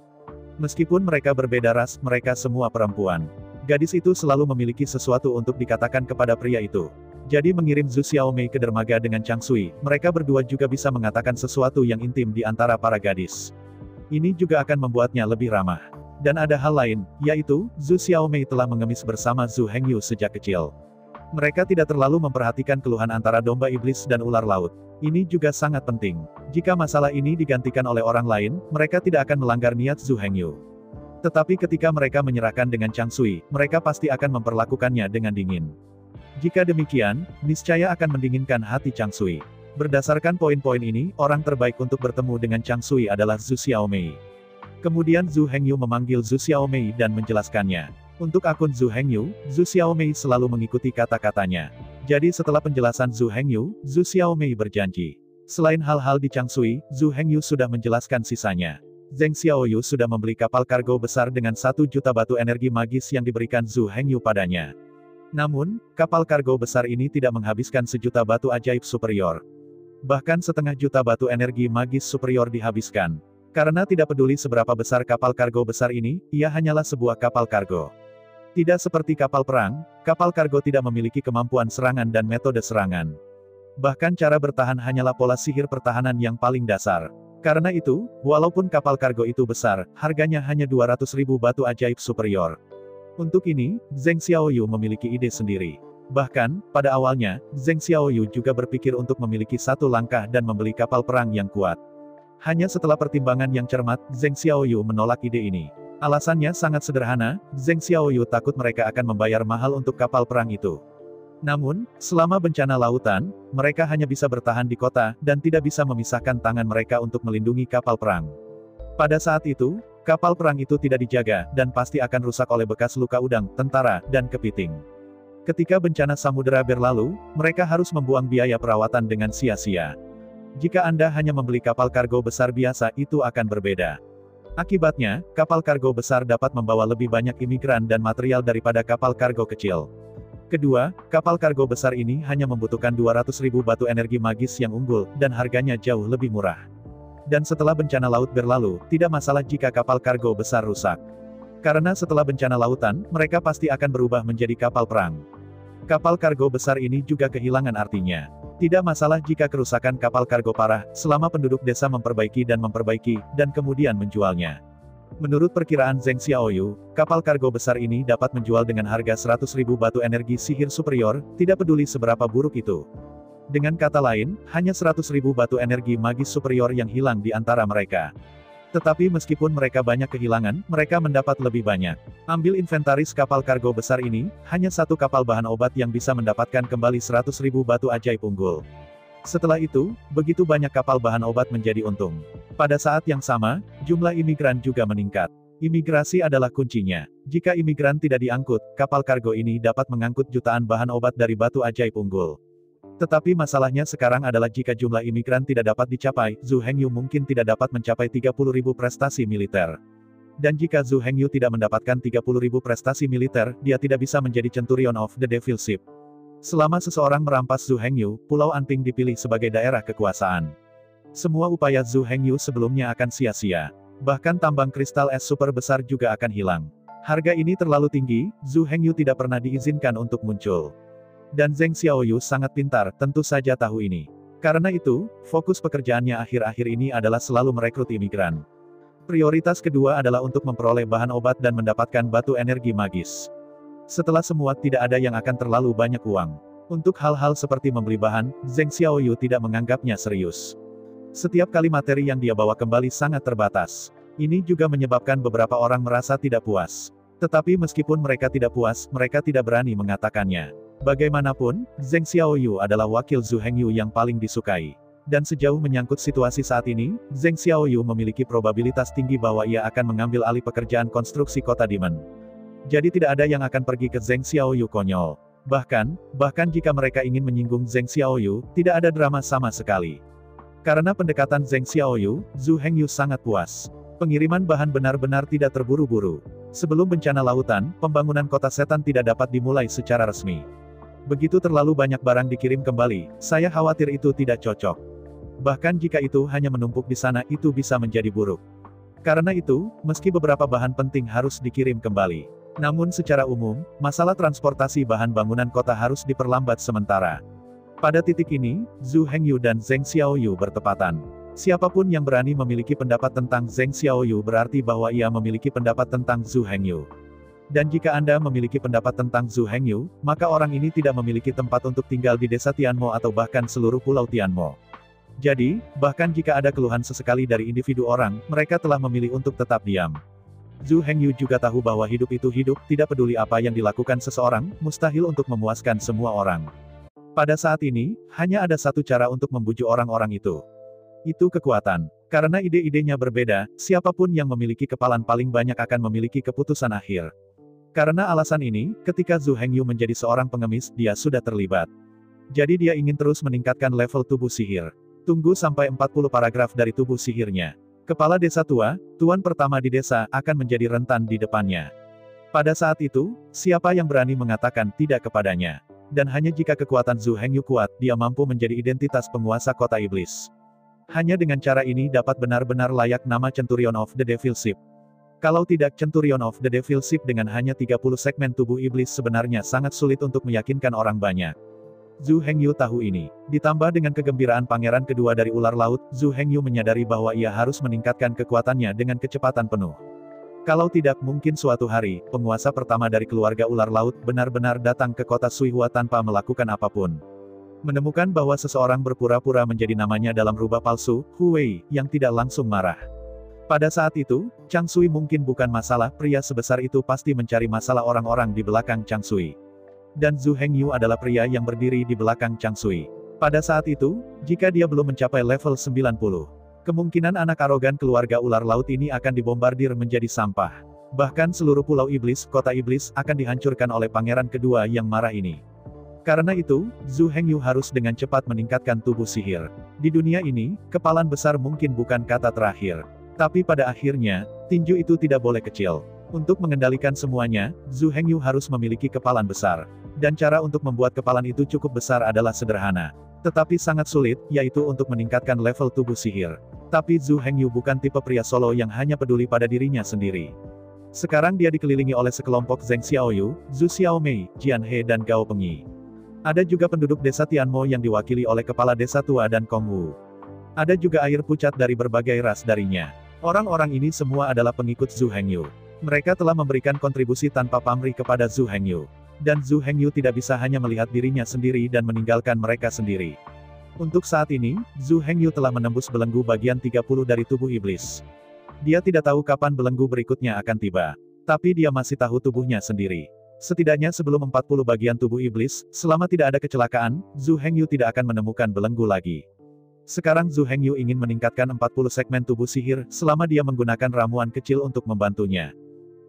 Meskipun mereka berbeda ras, mereka semua perempuan. Gadis itu selalu memiliki sesuatu untuk dikatakan kepada pria itu. Jadi mengirim Zhu Xiaomei ke dermaga dengan Chang Sui, mereka berdua juga bisa mengatakan sesuatu yang intim di antara para gadis. Ini juga akan membuatnya lebih ramah. Dan ada hal lain, yaitu, Zhu Xiaomei telah mengemis bersama Zhu Hengyu sejak kecil. Mereka tidak terlalu memperhatikan keluhan antara domba iblis dan ular laut. Ini juga sangat penting. Jika masalah ini digantikan oleh orang lain, mereka tidak akan melanggar niat Zhu Hengyu. Tetapi ketika mereka menyerahkan dengan Chang Sui, mereka pasti akan memperlakukannya dengan dingin. Jika demikian, niscaya akan mendinginkan hati Chang Sui. Berdasarkan poin-poin ini, orang terbaik untuk bertemu dengan Chang Sui adalah Zhu Xiaomei. Kemudian Zhu Hengyu memanggil Zhu Xiaomei dan menjelaskannya. Untuk akun Zhu Hengyu, Zhu Xiaomei selalu mengikuti kata-katanya. Jadi setelah penjelasan Zhu Hengyu, Zhu Xiaomei berjanji. Selain hal-hal di Chang Sui, Zhu Hengyu sudah menjelaskan sisanya. Zheng Xiaoyu sudah membeli kapal kargo besar dengan 1 juta batu energi magis yang diberikan Zhu Hengyu padanya. Namun, kapal kargo besar ini tidak menghabiskan 1 juta batu ajaib superior. Bahkan 1,5 juta batu energi magis superior dihabiskan. Karena tidak peduli seberapa besar kapal kargo besar ini, ia hanyalah sebuah kapal kargo. Tidak seperti kapal perang, kapal kargo tidak memiliki kemampuan serangan dan metode serangan. Bahkan cara bertahan hanyalah pola sihir pertahanan yang paling dasar. Karena itu, walaupun kapal kargo itu besar, harganya hanya 200.000 batu ajaib superior. Untuk ini, Zheng Xiaoyu memiliki ide sendiri. Bahkan, pada awalnya, Zheng Xiaoyu juga berpikir untuk memiliki 1 langkah dan membeli kapal perang yang kuat. Hanya setelah pertimbangan yang cermat, Zheng Xiaoyu menolak ide ini. Alasannya sangat sederhana, Zheng Xiaoyu takut mereka akan membayar mahal untuk kapal perang itu. Namun, selama bencana lautan, mereka hanya bisa bertahan di kota, dan tidak bisa memisahkan tangan mereka untuk melindungi kapal perang. Pada saat itu, kapal perang itu tidak dijaga, dan pasti akan rusak oleh bekas luka udang, tentara, dan kepiting. Ketika bencana samudera berlalu, mereka harus membuang biaya perawatan dengan sia-sia. Jika Anda hanya membeli kapal kargo besar biasa, itu akan berbeda. Akibatnya, kapal kargo besar dapat membawa lebih banyak imigran dan material daripada kapal kargo kecil. Kedua, kapal kargo besar ini hanya membutuhkan 200.000 batu energi magis yang unggul, dan harganya jauh lebih murah. Dan setelah bencana laut berlalu, tidak masalah jika kapal kargo besar rusak. Karena setelah bencana lautan, mereka pasti akan berubah menjadi kapal perang. Kapal kargo besar ini juga kehilangan artinya. Tidak masalah jika kerusakan kapal kargo parah, selama penduduk desa memperbaiki, dan kemudian menjualnya. Menurut perkiraan Zheng Xiaoyu, kapal kargo besar ini dapat menjual dengan harga 100.000 batu energi sihir superior, tidak peduli seberapa buruk itu. Dengan kata lain, hanya 100.000 batu energi magis superior yang hilang di antara mereka. Tetapi meskipun mereka banyak kehilangan, mereka mendapat lebih banyak. Ambil inventaris kapal kargo besar ini, hanya 1 kapal bahan obat yang bisa mendapatkan kembali 100.000 batu ajaib unggul. Setelah itu, begitu banyak kapal bahan obat menjadi untung. Pada saat yang sama, jumlah imigran juga meningkat. Imigrasi adalah kuncinya. Jika imigran tidak diangkut, kapal kargo ini dapat mengangkut jutaan bahan obat dari batu ajaib unggul. Tetapi masalahnya sekarang adalah jika jumlah imigran tidak dapat dicapai, Zhu Hengyu mungkin tidak dapat mencapai 30.000 prestasi militer. Dan jika Zhu Hengyu tidak mendapatkan 30.000 prestasi militer, dia tidak bisa menjadi Centurion of the Devil Ship. Selama seseorang merampas Zhu Hengyu, Pulau Anping dipilih sebagai daerah kekuasaan. Semua upaya Zhu Hengyu sebelumnya akan sia-sia. Bahkan tambang kristal es super besar juga akan hilang. Harga ini terlalu tinggi, Zhu Hengyu tidak pernah diizinkan untuk muncul. Dan Zheng Xiaoyu sangat pintar, tentu saja tahu ini. Karena itu, fokus pekerjaannya akhir-akhir ini adalah selalu merekrut imigran. Prioritas kedua adalah untuk memperoleh bahan obat dan mendapatkan batu energi magis. Setelah semua, tidak ada yang akan terlalu banyak uang. Untuk hal-hal seperti membeli bahan, Zheng Xiaoyu tidak menganggapnya serius. Setiap kali materi yang dia bawa kembali sangat terbatas. Ini juga menyebabkan beberapa orang merasa tidak puas. Tetapi meskipun mereka tidak puas, mereka tidak berani mengatakannya. Bagaimanapun, Zheng Xiaoyu adalah wakil Zhu Hengyu yang paling disukai. Dan sejauh menyangkut situasi saat ini, Zheng Xiaoyu memiliki probabilitas tinggi bahwa ia akan mengambil alih pekerjaan konstruksi kota Demon. Jadi tidak ada yang akan pergi ke Zheng Xiaoyu konyol. Bahkan jika mereka ingin menyinggung Zheng Xiaoyu, tidak ada drama sama sekali. Karena pendekatan Zheng Xiaoyu, Zhu Hengyu sangat puas. Pengiriman bahan benar-benar tidak terburu-buru. Sebelum bencana lautan, pembangunan kota setan tidak dapat dimulai secara resmi. Begitu terlalu banyak barang dikirim kembali, saya khawatir itu tidak cocok. Bahkan jika itu hanya menumpuk di sana, itu bisa menjadi buruk. Karena itu, meski beberapa bahan penting harus dikirim kembali. Namun secara umum, masalah transportasi bahan bangunan kota harus diperlambat sementara. Pada titik ini, Zhu Hengyu dan Zheng Xiaoyu bertepatan. Siapapun yang berani memiliki pendapat tentang Zheng Xiaoyu berarti bahwa ia memiliki pendapat tentang Zhu Hengyu. Dan jika Anda memiliki pendapat tentang Zhu Hengyu, maka orang ini tidak memiliki tempat untuk tinggal di desa Tianmo atau bahkan seluruh pulau Tianmo. Jadi, bahkan jika ada keluhan sesekali dari individu orang, mereka telah memilih untuk tetap diam. Zhu Hengyu juga tahu bahwa hidup itu hidup, tidak peduli apa yang dilakukan seseorang, mustahil untuk memuaskan semua orang. Pada saat ini, hanya ada satu cara untuk membujuk orang-orang itu. Itu kekuatan. Karena ide-idenya berbeda, siapapun yang memiliki kepalan paling banyak akan memiliki keputusan akhir. Karena alasan ini, ketika Zhu Hengyu menjadi seorang pengemis, dia sudah terlibat. Jadi dia ingin terus meningkatkan level tubuh sihir. Tunggu sampai 40 paragraf dari tubuh sihirnya. Kepala desa tua, tuan pertama di desa, akan menjadi rentan di depannya. Pada saat itu, siapa yang berani mengatakan tidak kepadanya? Dan hanya jika kekuatan Zhu Hengyu kuat, dia mampu menjadi identitas penguasa kota iblis. Hanya dengan cara ini dapat benar-benar layak nama Centurion of the Devil Ship. Kalau tidak Centurion of the Devil Ship dengan hanya 30 segmen tubuh iblis sebenarnya sangat sulit untuk meyakinkan orang banyak. Zhu Hengyu tahu ini. Ditambah dengan kegembiraan pangeran kedua dari ular laut, Zhu Hengyu menyadari bahwa ia harus meningkatkan kekuatannya dengan kecepatan penuh. Kalau tidak, mungkin suatu hari, penguasa pertama dari keluarga ular laut benar-benar datang ke kota Suihua tanpa melakukan apapun. Menemukan bahwa seseorang berpura-pura menjadi namanya dalam rubah palsu, Hu Wei, yang tidak langsung marah. Pada saat itu, Chang Sui mungkin bukan masalah, pria sebesar itu pasti mencari masalah orang-orang di belakang Chang Sui. Dan Zhu Hengyu adalah pria yang berdiri di belakang Chang Sui. Pada saat itu, jika dia belum mencapai level 90, kemungkinan anak arogan keluarga ular laut ini akan dibombardir menjadi sampah. Bahkan seluruh pulau iblis, kota iblis, akan dihancurkan oleh pangeran kedua yang marah ini. Karena itu, Zhu Hengyu harus dengan cepat meningkatkan tubuh sihir. Di dunia ini, kepalan besar mungkin bukan kata terakhir. Tapi pada akhirnya, tinju itu tidak boleh kecil. Untuk mengendalikan semuanya, Zhu Hengyu harus memiliki kepalan besar. Dan cara untuk membuat kepalan itu cukup besar adalah sederhana. Tetapi sangat sulit, yaitu untuk meningkatkan level tubuh sihir. Tapi Zhu Hengyu bukan tipe pria solo yang hanya peduli pada dirinya sendiri. Sekarang dia dikelilingi oleh sekelompok Zheng Xiaoyu, Zhu Xiaomei, Jian He dan Gao Pengyi. Ada juga penduduk desa Tianmo yang diwakili oleh kepala desa tua dan Kong Wu. Ada juga air pucat dari berbagai ras darinya. Orang-orang ini semua adalah pengikut Zhu Hengyu. Mereka telah memberikan kontribusi tanpa pamrih kepada Zhu Hengyu. Dan Zhu Hengyu tidak bisa hanya melihat dirinya sendiri dan meninggalkan mereka sendiri. Untuk saat ini, Zhu Hengyu telah menembus belenggu bagian 30 dari tubuh iblis. Dia tidak tahu kapan belenggu berikutnya akan tiba. Tapi dia masih tahu tubuhnya sendiri. Setidaknya sebelum 40 bagian tubuh iblis, selama tidak ada kecelakaan, Zhu Hengyu tidak akan menemukan belenggu lagi. Sekarang Zhu Hengyu ingin meningkatkan 40 segmen tubuh sihir, selama dia menggunakan ramuan kecil untuk membantunya.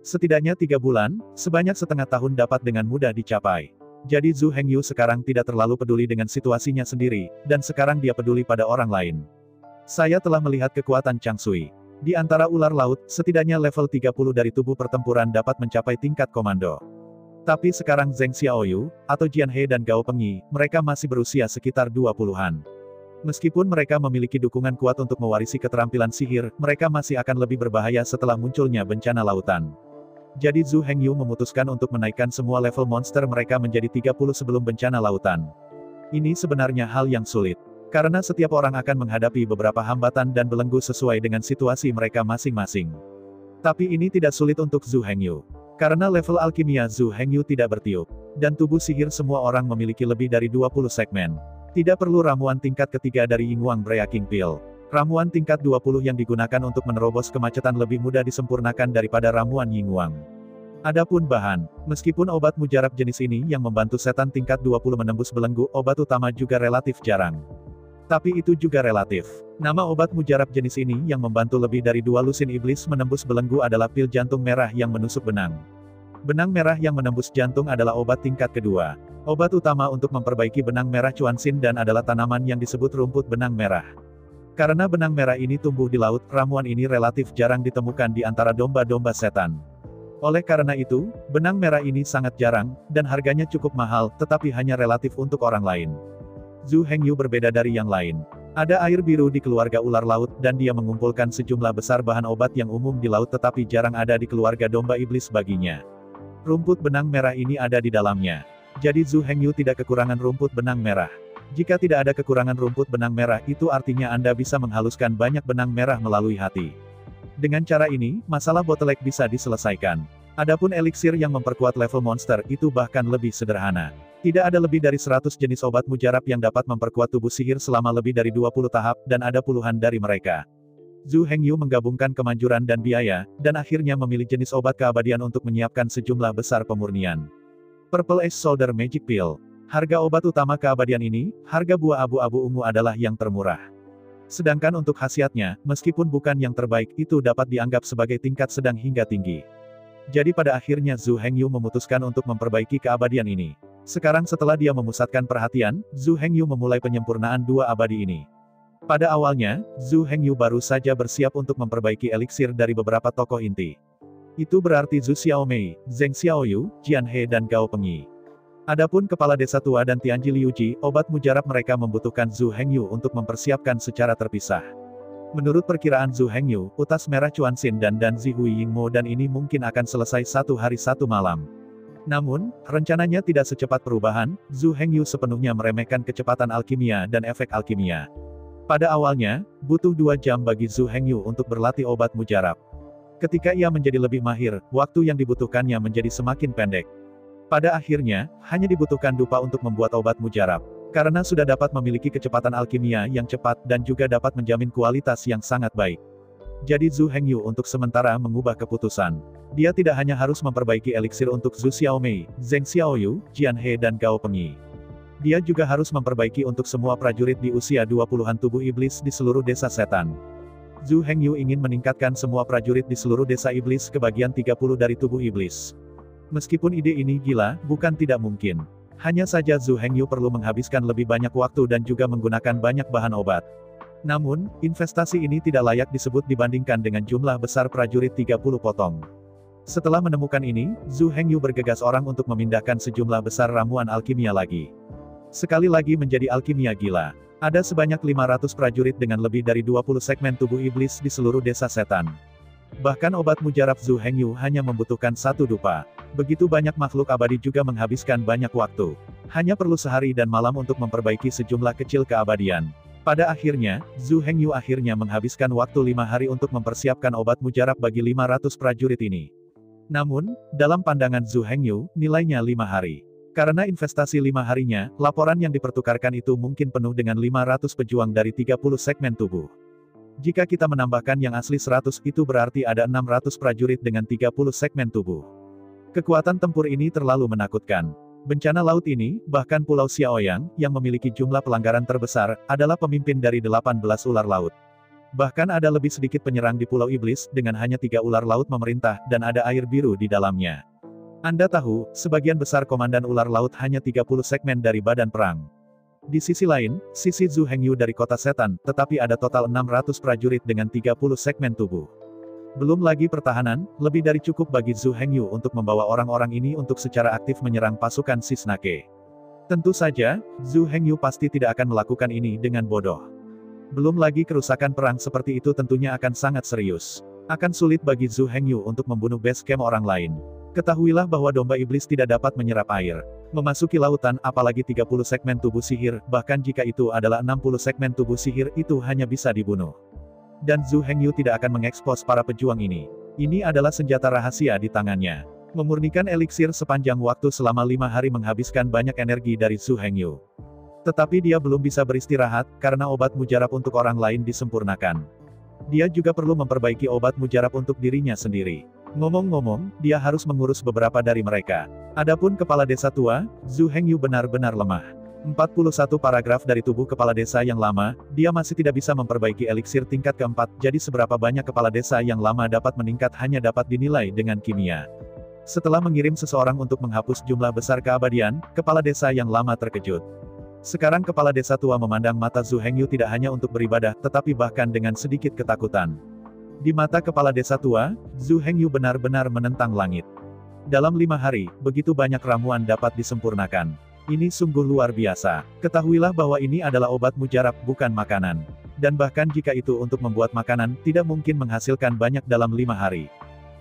Setidaknya 3 bulan, sebanyak setengah tahun dapat dengan mudah dicapai. Jadi Zhu Hengyu sekarang tidak terlalu peduli dengan situasinya sendiri, dan sekarang dia peduli pada orang lain. Saya telah melihat kekuatan Chang Sui. Di antara ular laut, setidaknya level 30 dari tubuh pertempuran dapat mencapai tingkat komando. Tapi sekarang Zheng Xiaoyu, atau Jian He dan Gao Pengyi, mereka masih berusia sekitar 20-an. Meskipun mereka memiliki dukungan kuat untuk mewarisi keterampilan sihir, mereka masih akan lebih berbahaya setelah munculnya bencana lautan. Jadi Zhu Hengyu memutuskan untuk menaikkan semua level monster mereka menjadi 30 sebelum bencana lautan. Ini sebenarnya hal yang sulit. Karena setiap orang akan menghadapi beberapa hambatan dan belenggu sesuai dengan situasi mereka masing-masing. Tapi ini tidak sulit untuk Zhu Hengyu. Karena level alkimia Zhu Hengyu tidak bertiup. Dan tubuh sihir semua orang memiliki lebih dari 20 segmen. Tidak perlu ramuan tingkat ketiga dari Yingwang Breaking Pill. Ramuan tingkat 20 yang digunakan untuk menerobos kemacetan lebih mudah disempurnakan daripada ramuan Yingwang. Adapun bahan, meskipun obat mujarab jenis ini yang membantu setan tingkat 20 menembus belenggu, obat utama juga relatif jarang. Tapi itu juga relatif. Nama obat mujarab jenis ini yang membantu lebih dari 2 lusin iblis menembus belenggu adalah pil jantung merah yang menusuk benang. Benang merah yang menembus jantung adalah obat tingkat kedua. Obat utama untuk memperbaiki benang merah cuansin dan adalah tanaman yang disebut rumput benang merah. Karena benang merah ini tumbuh di laut, ramuan ini relatif jarang ditemukan di antara domba-domba setan. Oleh karena itu, benang merah ini sangat jarang, dan harganya cukup mahal, tetapi hanya relatif untuk orang lain. Zhu Hengyu berbeda dari yang lain. Ada air biru di keluarga ular laut, dan dia mengumpulkan sejumlah besar bahan obat yang umum di laut tetapi jarang ada di keluarga domba iblis baginya. Rumput benang merah ini ada di dalamnya. Jadi Zhu Hengyu tidak kekurangan rumput benang merah. Jika tidak ada kekurangan rumput benang merah, itu artinya Anda bisa menghaluskan banyak benang merah melalui hati. Dengan cara ini, masalah bottleneck bisa diselesaikan. Adapun eliksir yang memperkuat level monster, itu bahkan lebih sederhana. Tidak ada lebih dari 100 jenis obat mujarab yang dapat memperkuat tubuh sihir selama lebih dari 20 tahap, dan ada puluhan dari mereka. Zhu Hengyu menggabungkan kemanjuran dan biaya, dan akhirnya memilih jenis obat keabadian untuk menyiapkan sejumlah besar pemurnian. Purple Ace Solder Magic Pill. Harga obat utama keabadian ini, harga buah abu-abu ungu adalah yang termurah. Sedangkan untuk khasiatnya, meskipun bukan yang terbaik, itu dapat dianggap sebagai tingkat sedang hingga tinggi. Jadi pada akhirnya Zhu Hengyu memutuskan untuk memperbaiki keabadian ini. Sekarang setelah dia memusatkan perhatian, Zhu Hengyu memulai penyempurnaan dua abadi ini. Pada awalnya, Zhu Hengyu baru saja bersiap untuk memperbaiki eliksir dari beberapa tokoh inti. Itu berarti Zhu Xiaomei, Zheng Xiaoyu, Jian He dan Gao Pengyi. Adapun kepala desa tua dan Tianji Liuji, obat mujarab mereka membutuhkan Zhu Hengyu untuk mempersiapkan secara terpisah. Menurut perkiraan Zhu Hengyu, utas merah Cuansin dan Danzi Hui Yingmo dan ini mungkin akan selesai 1 hari 1 malam. Namun, rencananya tidak secepat perubahan, Zhu Hengyu sepenuhnya meremehkan kecepatan alkimia dan efek alkimia. Pada awalnya, butuh 2 jam bagi Zhu Hengyu untuk berlatih obat mujarab. Ketika ia menjadi lebih mahir, waktu yang dibutuhkannya menjadi semakin pendek. Pada akhirnya, hanya dibutuhkan dupa untuk membuat obat mujarab. Karena sudah dapat memiliki kecepatan alkimia yang cepat dan juga dapat menjamin kualitas yang sangat baik. Jadi Zhu Hengyu untuk sementara mengubah keputusan. Dia tidak hanya harus memperbaiki eliksir untuk Zhu Xiaomei, Zheng Xiaoyu, Jian He dan Gao Pengyi. Dia juga harus memperbaiki untuk semua prajurit di usia 20-an tubuh iblis di seluruh desa setan. Zhu Hengyu ingin meningkatkan semua prajurit di seluruh desa iblis ke bagian 30 dari tubuh iblis. Meskipun ide ini gila, bukan tidak mungkin. Hanya saja Zhu Hengyu perlu menghabiskan lebih banyak waktu dan juga menggunakan banyak bahan obat. Namun, investasi ini tidak layak disebut dibandingkan dengan jumlah besar prajurit 30 potong. Setelah menemukan ini, Zhu Hengyu bergegas orang untuk memindahkan sejumlah besar ramuan alkimia lagi. Sekali lagi menjadi alkimia gila. Ada sebanyak 500 prajurit dengan lebih dari 20 segmen tubuh iblis di seluruh desa setan. Bahkan obat mujarab Zhu Hengyu hanya membutuhkan 1 dupa. Begitu banyak makhluk abadi juga menghabiskan banyak waktu. Hanya perlu sehari dan malam untuk memperbaiki sejumlah kecil keabadian. Pada akhirnya, Zhu Hengyu akhirnya menghabiskan waktu 5 hari untuk mempersiapkan obat mujarab bagi 500 prajurit ini. Namun, dalam pandangan Zhu Hengyu, nilainya 5 hari. Karena investasi 5 harinya, laporan yang dipertukarkan itu mungkin penuh dengan 500 pejuang dari 30 segmen tubuh. Jika kita menambahkan yang asli 100, itu berarti ada 600 prajurit dengan 30 segmen tubuh. Kekuatan tempur ini terlalu menakutkan. Bencana laut ini, bahkan Pulau Xiaoyang, yang memiliki jumlah pelanggaran terbesar, adalah pemimpin dari 18 ular laut. Bahkan ada lebih sedikit penyerang di Pulau Iblis, dengan hanya 3 ular laut memerintah, dan ada air biru di dalamnya. Anda tahu, sebagian besar komandan ular laut hanya 30 segmen dari badan perang. Di sisi lain, sisi Zhu Hengyu dari kota setan, tetapi ada total 600 prajurit dengan 30 segmen tubuh. Belum lagi pertahanan, lebih dari cukup bagi Zhu Hengyu untuk membawa orang-orang ini untuk secara aktif menyerang pasukan Sisnake. Tentu saja, Zhu Hengyu pasti tidak akan melakukan ini dengan bodoh. Belum lagi kerusakan perang seperti itu tentunya akan sangat serius. Akan sulit bagi Zhu Hengyu untuk membunuh base camp orang lain. Ketahuilah bahwa domba iblis tidak dapat menyerap air. Memasuki lautan, apalagi 30 segmen tubuh sihir, bahkan jika itu adalah 60 segmen tubuh sihir, itu hanya bisa dibunuh. Dan Zhu Hengyu tidak akan mengekspos para pejuang ini. Ini adalah senjata rahasia di tangannya. Memurnikan eliksir sepanjang waktu selama 5 hari menghabiskan banyak energi dari Zhu Hengyu. Tetapi dia belum bisa beristirahat, karena obat mujarab untuk orang lain disempurnakan. Dia juga perlu memperbaiki obat mujarab untuk dirinya sendiri. Ngomong-ngomong, dia harus mengurus beberapa dari mereka. Adapun kepala desa tua, Zhu Hengyu benar-benar lemah. 41 paragraf dari tubuh kepala desa yang lama, dia masih tidak bisa memperbaiki eliksir tingkat keempat, jadi seberapa banyak kepala desa yang lama dapat meningkat hanya dapat dinilai dengan kimia. Setelah mengirim seseorang untuk menghapus jumlah besar keabadian, kepala desa yang lama terkejut. Sekarang kepala desa tua memandang mata Zhu Hengyu tidak hanya untuk beribadah, tetapi bahkan dengan sedikit ketakutan. Di mata kepala desa tua, Zhu Hengyu benar-benar menentang langit. Dalam 5 hari, begitu banyak ramuan dapat disempurnakan. Ini sungguh luar biasa. Ketahuilah bahwa ini adalah obat mujarab, bukan makanan. Dan bahkan jika itu untuk membuat makanan, tidak mungkin menghasilkan banyak dalam 5 hari.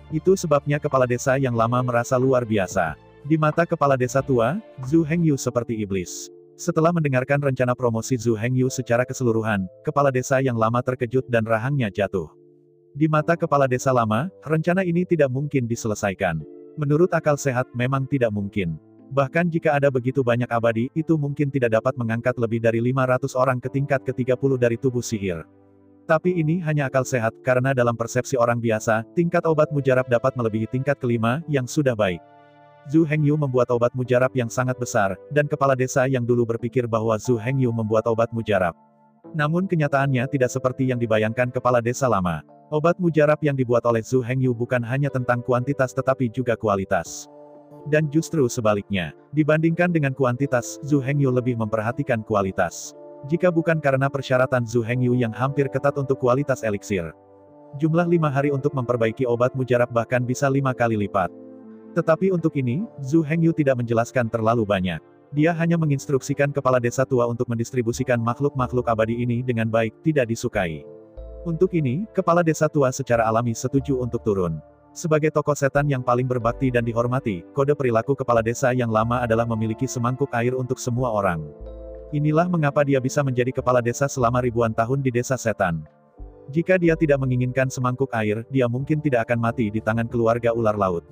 Itu sebabnya kepala desa yang lama merasa luar biasa. Di mata kepala desa tua, Zhu Hengyu seperti iblis. Setelah mendengarkan rencana promosi Zhu Hengyu secara keseluruhan, kepala desa yang lama terkejut dan rahangnya jatuh. Di mata kepala desa lama, rencana ini tidak mungkin diselesaikan. Menurut akal sehat, memang tidak mungkin. Bahkan jika ada begitu banyak abadi, itu mungkin tidak dapat mengangkat lebih dari 500 orang ke tingkat ke-30 dari tubuh sihir. Tapi ini hanya akal sehat, karena dalam persepsi orang biasa, tingkat obat mujarab dapat melebihi tingkat kelima, yang sudah baik. Zhu Hengyu membuat obat mujarab yang sangat besar, dan kepala desa yang dulu berpikir bahwa Zhu Hengyu membuat obat mujarab. Namun kenyataannya tidak seperti yang dibayangkan kepala desa lama. Obat mujarab yang dibuat oleh Zhu Hengyu bukan hanya tentang kuantitas tetapi juga kualitas. Dan justru sebaliknya, dibandingkan dengan kuantitas, Zhu Hengyu lebih memperhatikan kualitas. Jika bukan karena persyaratan Zhu Hengyu yang hampir ketat untuk kualitas eliksir. Jumlah 5 hari untuk memperbaiki obat mujarab bahkan bisa 5 kali lipat. Tetapi untuk ini, Zhu Hengyu tidak menjelaskan terlalu banyak. Dia hanya menginstruksikan kepala desa tua untuk mendistribusikan makhluk-makhluk abadi ini dengan baik, tidak disukai. Untuk ini, kepala desa tua secara alami setuju untuk turun. Sebagai tokoh setan yang paling berbakti dan dihormati, kode perilaku kepala desa yang lama adalah memiliki semangkuk air untuk semua orang. Inilah mengapa dia bisa menjadi kepala desa selama ribuan tahun di desa setan. Jika dia tidak menginginkan semangkuk air, dia mungkin tidak akan mati di tangan keluarga ular laut.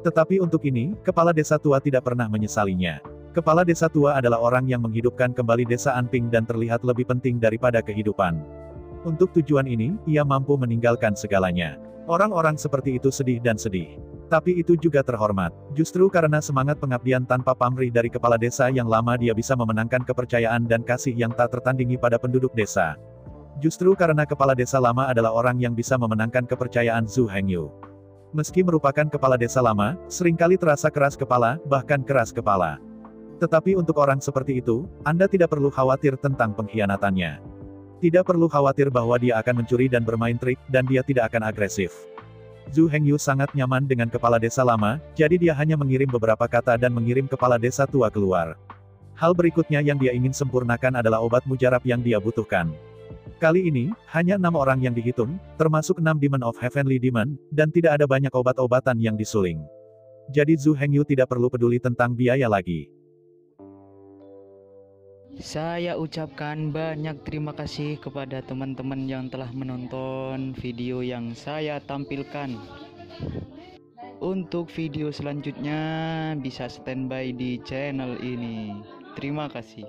Tetapi untuk ini, kepala desa tua tidak pernah menyesalinya. Kepala desa tua adalah orang yang menghidupkan kembali desa Anping dan terlihat lebih penting daripada kehidupan. Untuk tujuan ini, ia mampu meninggalkan segalanya. Orang-orang seperti itu sedih dan sedih. Tapi itu juga terhormat. Justru karena semangat pengabdian tanpa pamrih dari kepala desa yang lama dia bisa memenangkan kepercayaan dan kasih yang tak tertandingi pada penduduk desa. Justru karena kepala desa lama adalah orang yang bisa memenangkan kepercayaan Zhu Hengyu. Meski merupakan kepala desa lama, seringkali terasa keras kepala, bahkan keras kepala. Tetapi untuk orang seperti itu, Anda tidak perlu khawatir tentang pengkhianatannya. Tidak perlu khawatir bahwa dia akan mencuri dan bermain trik, dan dia tidak akan agresif. Zhu Hengyu sangat nyaman dengan kepala desa lama, jadi dia hanya mengirim beberapa kata dan mengirim kepala desa tua keluar. Hal berikutnya yang dia ingin sempurnakan adalah obat mujarab yang dia butuhkan. Kali ini, hanya 6 orang yang dihitung, termasuk 6 Demon of Heavenly Demon, dan tidak ada banyak obat-obatan yang disuling. Jadi Zhu Hengyu tidak perlu peduli tentang biaya lagi. Saya ucapkan banyak terima kasih kepada teman-teman yang telah menonton video yang saya tampilkan. Untuk video selanjutnya bisa standby di channel ini. Terima kasih.